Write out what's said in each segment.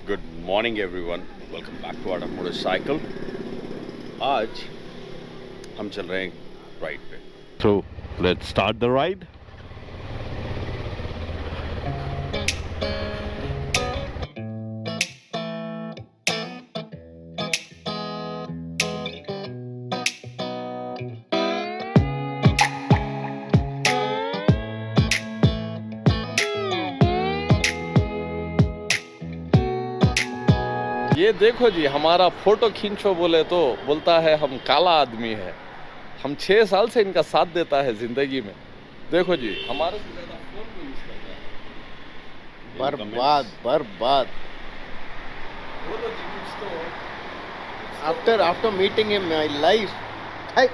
Good morning everyone. Welcome back to Art of Motorcycle. आज हम चल रहे हैं राइड पे. So let's start the ride. ये देखो जी, हमारा फोटो खींचो बोले तो बोलता है हम काला आदमी है. हम 6 साल से इनका साथ देता है जिंदगी में. देखो जी, हमारे से ज्यादा फोन को यूज करता है. बर्बाद बोलो जी कुछ तो. after meeting him my life I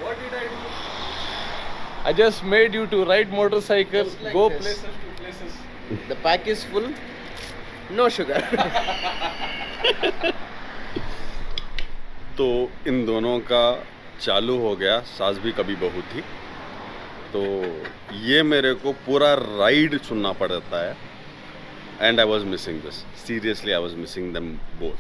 What did I do? I just made you to ride motorcycle, Just like go this. places to places. the pack is full, no sugar. तो इन दोनों का चालू हो गया सास भी कभी बहू थी. तो ये मेरे को पूरा राइड सुनना पड़ता है. And I was missing this. Seriously I was missing them both.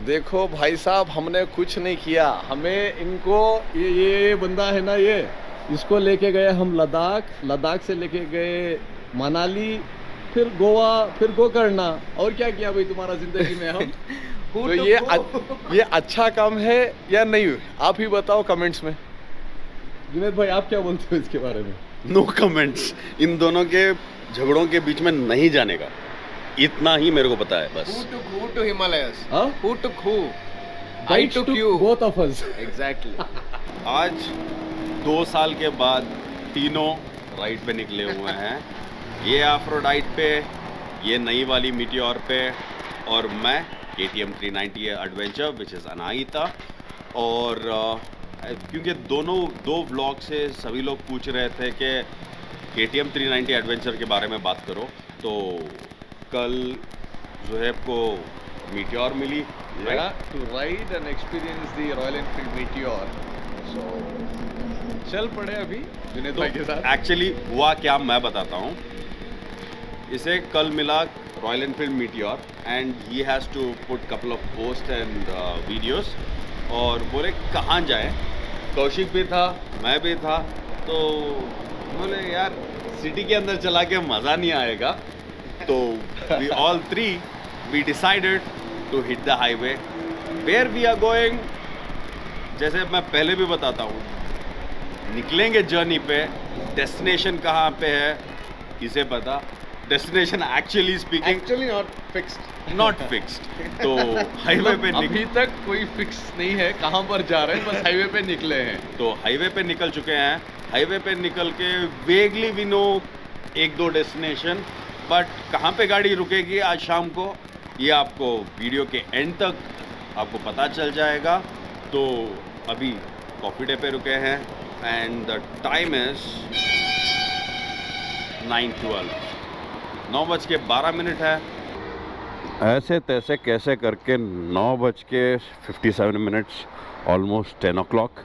देखो भाई साहब, हमने कुछ नहीं किया. हमें इनको ये बंदा है ना, ये इसको लेके गए हम लद्दाख से लेके गए मनाली, फिर गोवा, फिर गोकर्णा. और क्या किया भाई तुम्हारा जिंदगी में हम? तो ये अच्छा काम है या नहीं? आप ही बताओ कमेंट्स में. जुनैद भाई, आप क्या बोलते हो इसके बारे में? No comments. इन दोनों के झगड़ों के बीच में नहीं जाने का, इतना ही मेरे को पता है बस. who to Himalayas? हाँ? Who took who? I Bites took to you. both of us. Exactly. आज 2 साल के बाद तीनों राइड पे निकले हुए हैं. ये ऑफ-रोड पे, ये नई वाली मीटियोर पे, और मैं KTM 390 adventure which is Anahita. और क्योंकि दो व्लॉग से सभी लोग पूछ रहे थे कि KTM 390 एडवेंचर के बारे में बात करो, तो कल ज़ुहैब को मीटियोर मिली to ride and experience the Royal Enfield Meteor. So चल पड़े अभी जुनैद भाई के साथ. एक्चुअली हुआ क्या मैं बताता हूँ. इसे कल मिला Royal Enfield Meteor and he has to put couple of post and videos, और बोले कहाँ जाए. कौशिक भी था, मैं भी था, तो बोले यार सिटी के अंदर चला के मज़ा नहीं आएगा. तो we all three we decided to hit the highway. Where we are going, जैसे मैं पहले भी बताता हूँ, निकलेंगे जर्नी पे. डेस्टिनेशन कहाँ पे है इसे पता. Destination actually speaking Actually not fixed. Not fixed. तो हाईवे पे अभी तक कोई फिक्स नहीं है कहाँ पर जा रहे हैं, बस हाईवे पे निकले हैं. तो हाईवे पे निकल चुके हैं. हाईवे पे निकल के vaguely we know 1-2 destination, but कहाँ पे गाड़ी रुकेगी आज शाम को ये आपको वीडियो के एंड तक आपको पता चल जाएगा. तो अभी कॉफ़ी डे पे रुके हैं एंड द टाइम इज़ 9:12. 9:12 है. ऐसे तैसे कैसे करके 9:57, almost 10 o'clock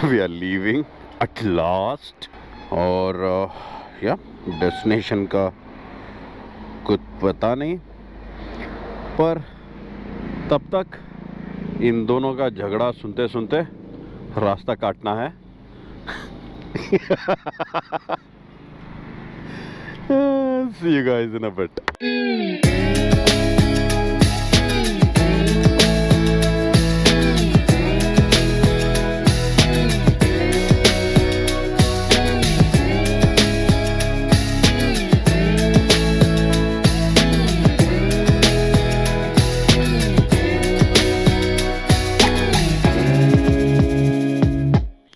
we are leaving at last. और या डेस्टिनेशन का कुछ पता नहीं, पर तब तक इन दोनों का झगड़ा सुनते सुनते रास्ता काटना है. See you guys in a bit.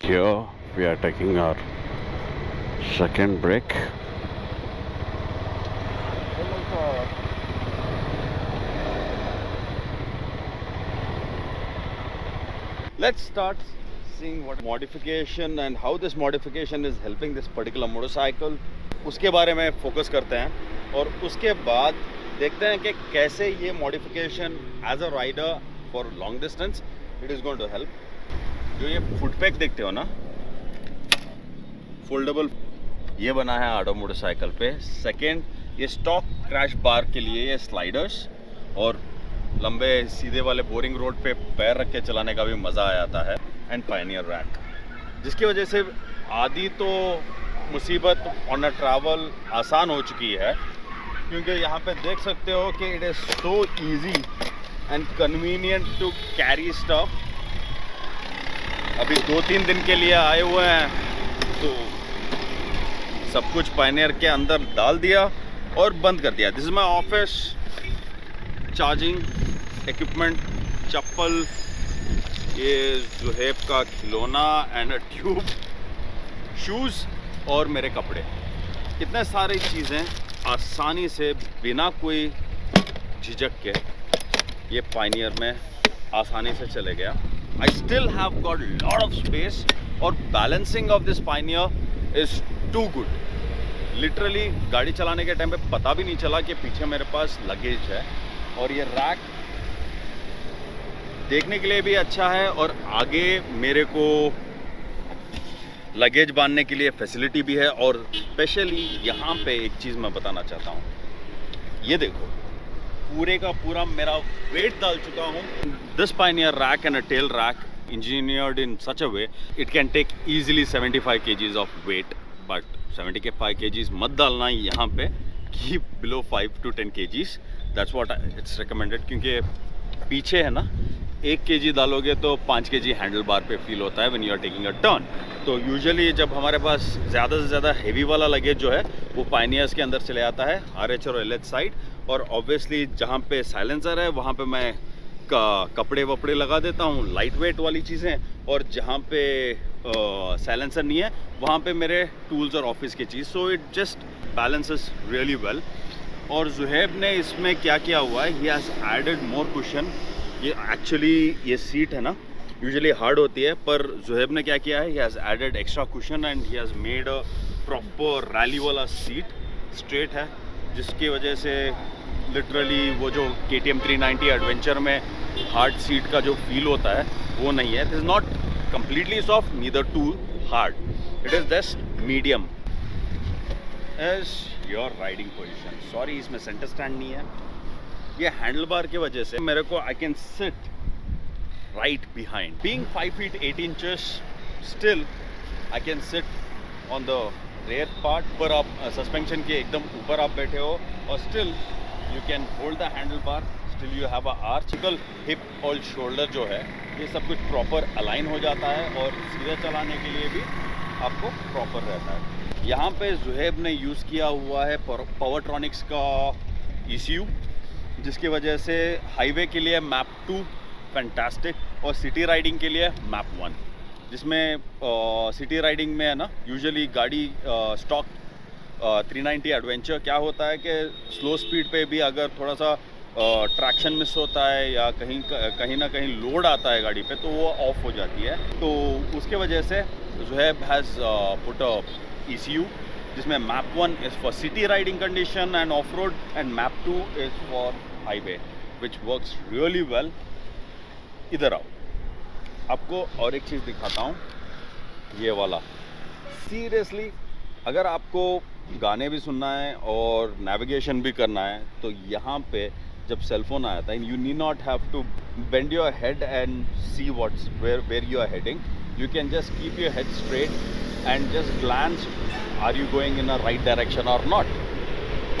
Here we are taking our second break. Let's start seeing what modification and how this modification is helping this particular motorcycle. उसके बारे में फोकस करते हैं और उसके बाद देखते हैं कि कैसे ये modification as a rider for long distance it is going to help. जो ये फुट पैक देखते हो ना, फोल्डेबल, ये बना है आडो मोटरसाइकिल पे. सेकेंड, ये स्टॉक क्रैश बार के लिए ये स्लाइडर्स और लंबे सीधे वाले बोरिंग रोड पे पैर रख के चलाने का भी मज़ा आ जाता है। एंड पायनियर रैक, जिसकी वजह से आधी तो मुसीबत ऑन अ ट्रैवल आसान हो चुकी है, क्योंकि यहाँ पे देख सकते हो कि it is so easy and convenient to carry stuff. अभी 2-3 दिन के लिए आए हुए हैं तो सब कुछ पायनियर के अंदर डाल दिया और बंद कर दिया। This is my office, charging equipment, chappal, ये जुहेब का खिलौना एंड अ ट्यूब, शूज़ और मेरे कपड़े। इतने सारी चीज़ें आसानी से बिना कोई झिझक के ये पायनियर में आसानी से चले गया। I still have got lot of space और balancing of this Pioneer is too good. Literally गाड़ी चलाने के टाइम पे पता भी नहीं चला कि पीछे मेरे पास लगेज है। और ये रैक देखने के लिए भी अच्छा है और आगे मेरे को लगेज बांधने के लिए फैसिलिटी भी है। और स्पेशली यहाँ पे एक चीज़ मैं बताना चाहता हूँ, ये देखो पूरे का पूरा मेरा वेट डाल चुका हूँ। This pioneer rack and a tail rack engineered in such a way it can take easily 75 kgs of weight, but 75 kgs मत डालना यहाँ पे, keep below 5 to 10 kgs, that's what it's recommended। क्योंकि पीछे है ना 1 kg डालोगे तो 5 kg हैंडल बार पे फील होता है when you are taking a turn। तो यूजुअली जब हमारे पास ज़्यादा से ज़्यादा हेवी वाला लगेज जो है वो पायनियर्स के अंदर चले आता है, RH और LH साइड। और ऑब्वियसली जहाँ पे साइलेंसर है वहाँ पे मैं कपड़े वपड़े लगा देता हूँ, लाइट वेट वाली चीज़ें। और जहाँ पे साइलेंसर नहीं है वहाँ पे मेरे टूल्स और ऑफिस की चीज़। So it just balances really well. और जुहेब ने इसमें क्या किया हुआ है, he has added more cushion. ये एक्चुअली ये सीट है ना यूजुअली हार्ड होती है, पर जुहेब ने क्या किया है, he has added extra cushion and he has made a proper rally वाला सीट, स्ट्रेट है, जिसकी वजह से लिटरली वो जो KTM 390 एडवेंचर में हार्ड सीट का जो फील होता है वो नहीं है। It is not completely soft, neither too hard, it is just medium as your riding position. Sorry इसमें सेंटर स्टैंड नहीं है। ये हैंडल बार की वजह से मेरे को I can sit right behind, being 5 feet 8 inches, still I can sit on the rear part. पर आप सस्पेंशन के एकदम ऊपर आप बैठे हो और still you can hold the handlebar, still you have a archical hip और shoulder जो है ये सब कुछ प्रॉपर अलाइन हो जाता है और सीधे चलाने के लिए भी आपको प्रॉपर रहता है। यहाँ पे जुहेब ने यूज़ किया हुआ है पावरट्रॉनिक्स का ECU, जिसकी वजह से हाईवे के लिए मैप 2 फैंटास्टिक और सिटी राइडिंग के लिए मैप 1, जिसमें सिटी राइडिंग में है ना यूजुअली गाड़ी स्टॉक 390 एडवेंचर क्या होता है कि स्लो स्पीड पे भी अगर थोड़ा सा ट्रैक्शन मिस होता है या कहीं ना कहीं लोड आता है गाड़ी पे तो वो ऑफ हो जाती है। तो उसके वजह से Zuheb has put a ECU जिसमें map 1 is for city riding condition end of road and map 2 is for highway, which works really well. इधर आओ, आपको और एक चीज़ दिखाता हूँ, ये वाला। सीरियसली अगर आपको गाने भी सुनना है और नेविगेशन भी करना है तो यहाँ पे जब सेलफोन आया था, you need not have to bend your head and see what's where you are heading, you can just keep your head straight and just glance are you going in a right direction और not.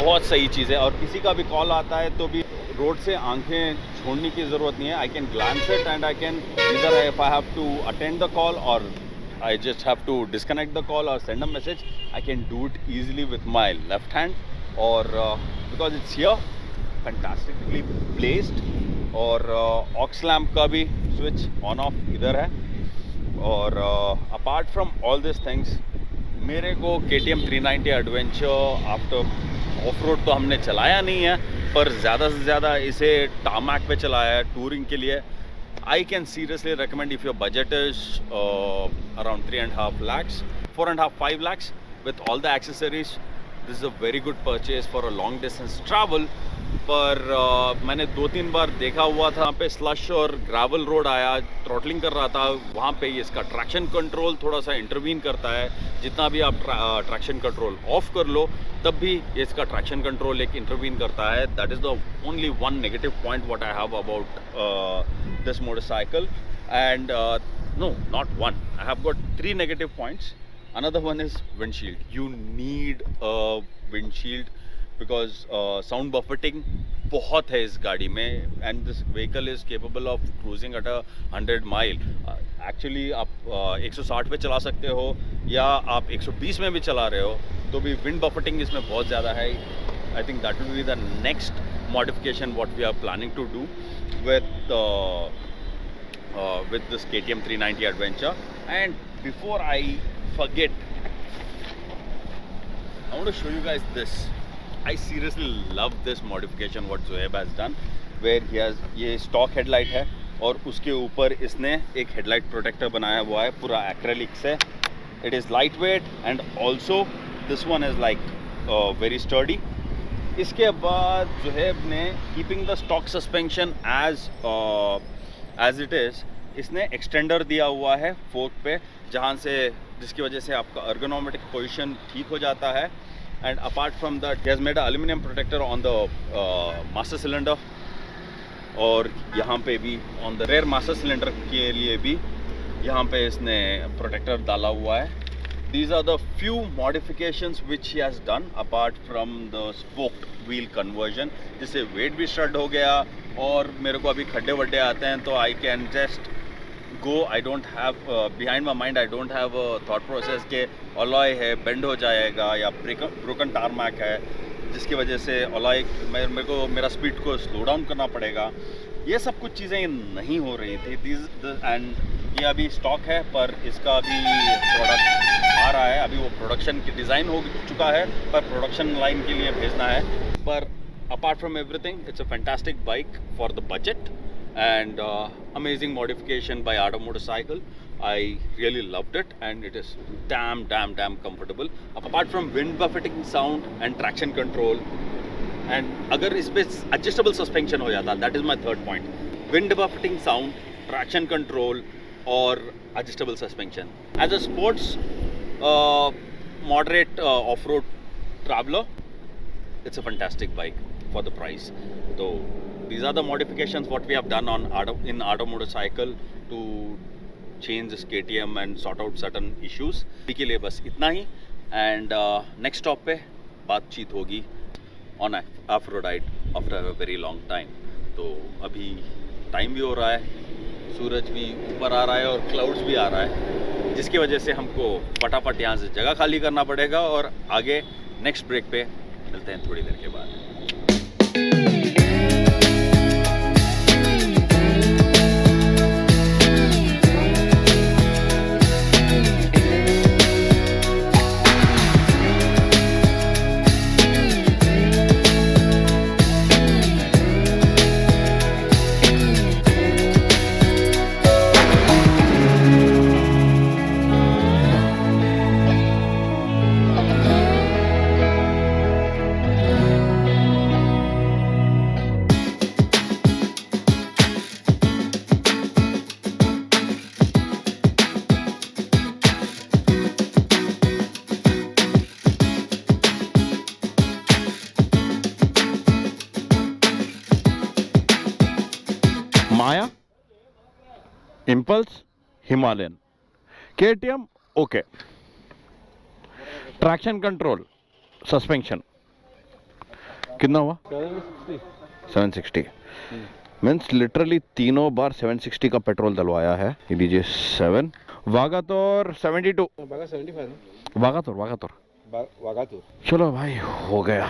बहुत सही चीज़ है। और किसी का भी call आता है तो भी रोड से आंखें छोड़ने की ज़रूरत नहीं है। I can glance it and I can इधर if I have to attend the call और I just have to disconnect the call or send a message, I can do it easily with my left hand, or because it's here fantastically placed, और aux lamp का भी switch on off इधर है। और apart from all these things, मेरे को KTM 390 adventure after of road तो हमने चलाया नहीं है, पर ज़्यादा से ज़्यादा इसे टामैक पे चलाया है टूरिंग के लिए। I can seriously recommend if your budget is around 3.5 lakhs, 4.5, 5 lakhs with all the accessories, this is a very good purchase for a long distance travel. पर मैंने 2-3 बार देखा हुआ था, वहाँ पे स्लश और ग्रेवल रोड आया, थ्रॉटलिंग कर रहा था, वहाँ पे ये इसका ट्रैक्शन कंट्रोल थोड़ा सा इंटरवीन करता है। जितना भी आप ट्रैक्शन कंट्रोल ऑफ कर लो तब भी ये इसका ट्रैक्शन कंट्रोल एक इंटरवीन करता है। That is the only one negative point what I have about this motorcycle. And no, not one, I have got 3 negative points. Another one is windshield. You need a windshield because sound buffeting बहुत है इस गाड़ी में, and this vehicle is capable of cruising at 100 mile. Actually आप 160 पे चला सकते हो या आप 120 में भी चला रहे हो तो भी wind buffeting इसमें बहुत ज़्यादा है। I think that will be the next modification what we are planning to do with this KTM 390 Adventure. And before I forget, I want to show you guys this. I seriously love this modification what Zohaib has done, where he has ये stock headlight है और उसके ऊपर इसने एक headlight protector बनाया हुआ है पूरा acrylic से. It is lightweight and also this one is like very sturdy. इसके बाद Zohaib ने keeping the stock suspension as it is, इसने एक्सटेंडर दिया हुआ है फोर्क पे, जहाँ से जिसकी वजह से आपका अर्गोनोमेटिक पोजीशन ठीक हो जाता है। And apart from that he has made aluminium protector on the master cylinder, और यहाँ पे भी on the rear master cylinder के लिए भी यहाँ पे इसने प्रोटेक्टर डाला हुआ है। These are the few modifications which he has done apart from the spoked wheel conversion, जिससे वेट भी स्टड हो गया और मेरे को अभी खड्डे वड्डे आते हैं तो I can just go, I don't have behind my mind, I don't have thought process के अलॉय है बेंड हो जाएगा या ब्रोकन टारमैक है जिसकी वजह से अलॉय मेरे को मेरा स्पीड को स्लो डाउन करना पड़ेगा। ये सब कुछ चीज़ें नहीं हो रही थी एंड ये अभी स्टॉक है, पर इसका अभी प्रोडक्ट आ रहा है, अभी वो प्रोडक्शन की डिज़ाइन हो चुका है पर प्रोडक्शन लाइन के लिए भेजना है। पर apart from everything, it's a fantastic bike for the budget and amazing modification by Ardor Motorcycle. I really loved it and it is damn comfortable. Apart from wind buffeting sound and traction control, and अगर इस पे adjustable suspension हो जाता, that is my third point. Wind buffeting sound, traction control और adjustable suspension. As a sports moderate off-road traveler, it's a fantastic bike for the price. So these are the modifications what we have done on Ardor Motorcycle to change this KTM and sort out certain issues. के लिए बस इतना ही, and next stop पे बातचीत होगी on Aphrodite after a very long time. तो अभी time भी हो रहा है, सूरज भी ऊपर आ रहा है और क्लाउड्स भी आ रहा है, जिसकी वजह से हमको फटाफट यहाँ से जगह खाली करना पड़ेगा और आगे नेक्स्ट ब्रेक पे मिलते हैं थोड़ी देर के बाद। Maya, Impulse, Himalayan, KTM, okay. Traction control, suspension, कितना हुआ? 760 मीन्स लिटरली तीनों बार 760 का पेट्रोल डलवाया है। ये लीजिए 7 वागातोर 72 वागातोर। चलो भाई हो गया,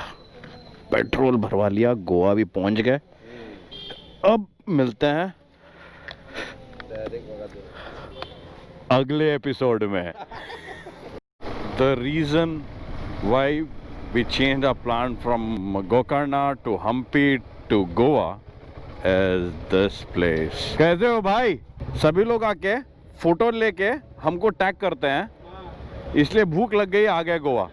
पेट्रोल भरवा लिया, गोवा भी पहुंच गए। अब मिलते हैं अगले एपिसोड में। The reason why we changed our plan from Gokarna to Hampi to Goa is this place. कैसे हो भाई? सभी लोग आके फोटो लेके हमको टैग करते हैं, इसलिए भूख लग गई, आ गए गोवा।